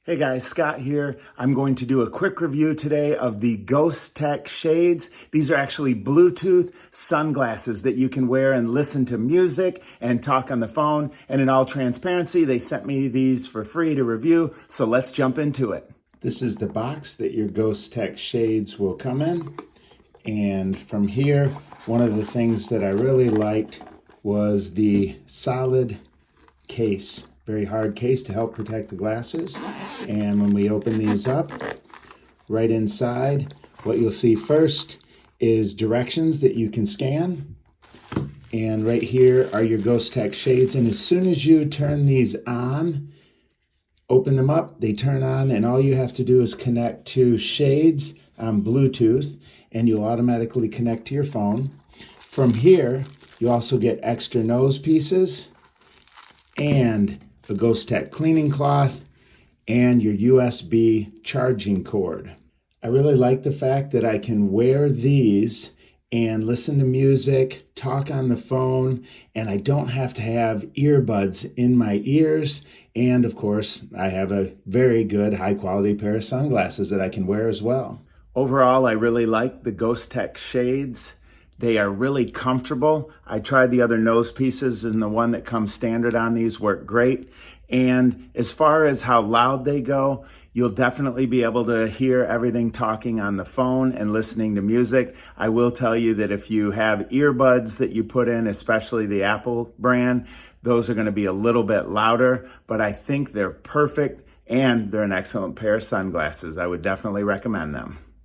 Hey guys, Scott here. I'm going to do a quick review today of the Ghostek Shades. These are actually Bluetooth sunglasses that you can wear and listen to music and talk on the phone. And in all transparency, they sent me these for free to review, so let's jump into it. This is the box that your Ghostek Shades will come in. And from here, one of the things that I really liked was the solid case. Very hard case to help protect the glasses. And when we open these up, right inside, what you'll see first is directions that you can scan. And right here are your Ghostek Shades. And as soon as you turn these on, open them up, they turn on, and all you have to do is connect to Shades on Bluetooth, and you'll automatically connect to your phone. From here, you also get extra nose pieces and a Ghostek cleaning cloth, and your USB charging cord. I really like the fact that I can wear these and listen to music, talk on the phone, and I don't have to have earbuds in my ears. And of course, I have a very good high quality pair of sunglasses that I can wear as well. Overall, I really like the Ghostek Shades. They are really comfortable. I tried the other nose pieces, and the one that comes standard on these work great. And as far as how loud they go, you'll definitely be able to hear everything talking on the phone and listening to music. I will tell you that if you have earbuds that you put in, especially the Apple brand, those are going to be a little bit louder, but I think they're perfect and they're an excellent pair of sunglasses. I would definitely recommend them.